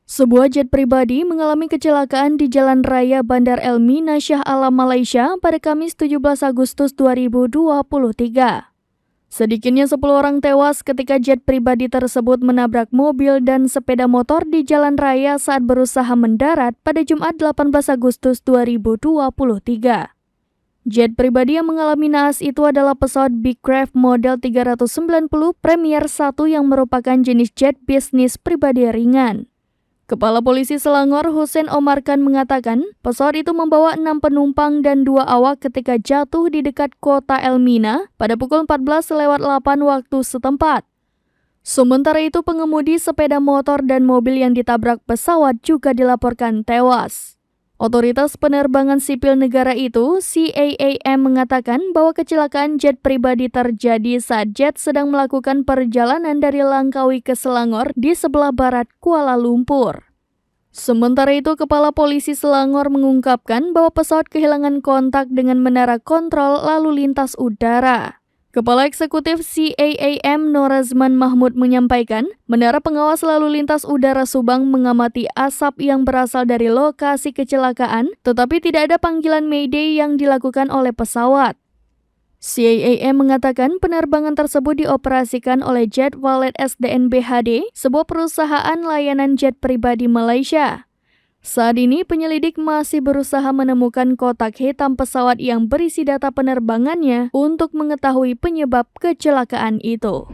Sebuah jet pribadi mengalami kecelakaan di Jalan Raya Bandar Elmina Shah Alam Malaysia pada Kamis 17 Agustus 2023. Sedikitnya 10 orang tewas ketika jet pribadi tersebut menabrak mobil dan sepeda motor di jalan raya saat berusaha mendarat pada Jumat 18 Agustus 2023. Jet pribadi yang mengalami naas itu adalah pesawat Beechcraft model 390 Premier 1 yang merupakan jenis jet bisnis pribadi ringan. Kepala Polisi Selangor Hussein Omar Khan mengatakan pesawat itu membawa 6 penumpang dan 2 awak ketika jatuh di dekat kota Elmina pada pukul 14:08 waktu setempat. Sementara itu pengemudi sepeda motor dan mobil yang ditabrak pesawat juga dilaporkan tewas. Otoritas Penerbangan Sipil Negara itu, CAAM, mengatakan bahwa kecelakaan jet pribadi terjadi saat jet sedang melakukan perjalanan dari Langkawi ke Selangor di sebelah barat Kuala Lumpur. Sementara itu, Kepala Polisi Selangor mengungkapkan bahwa pesawat kehilangan kontak dengan menara kontrol lalu lintas udara. Kepala Eksekutif CAAM Norazman Mahmud menyampaikan, menara pengawas lalu lintas udara Subang mengamati asap yang berasal dari lokasi kecelakaan, tetapi tidak ada panggilan Mayday yang dilakukan oleh pesawat. CAAM mengatakan penerbangan tersebut dioperasikan oleh Jet Valet SDN BHD, sebuah perusahaan layanan jet pribadi Malaysia. Saat ini penyelidik masih berusaha menemukan kotak hitam pesawat yang berisi data penerbangannya untuk mengetahui penyebab kecelakaan itu.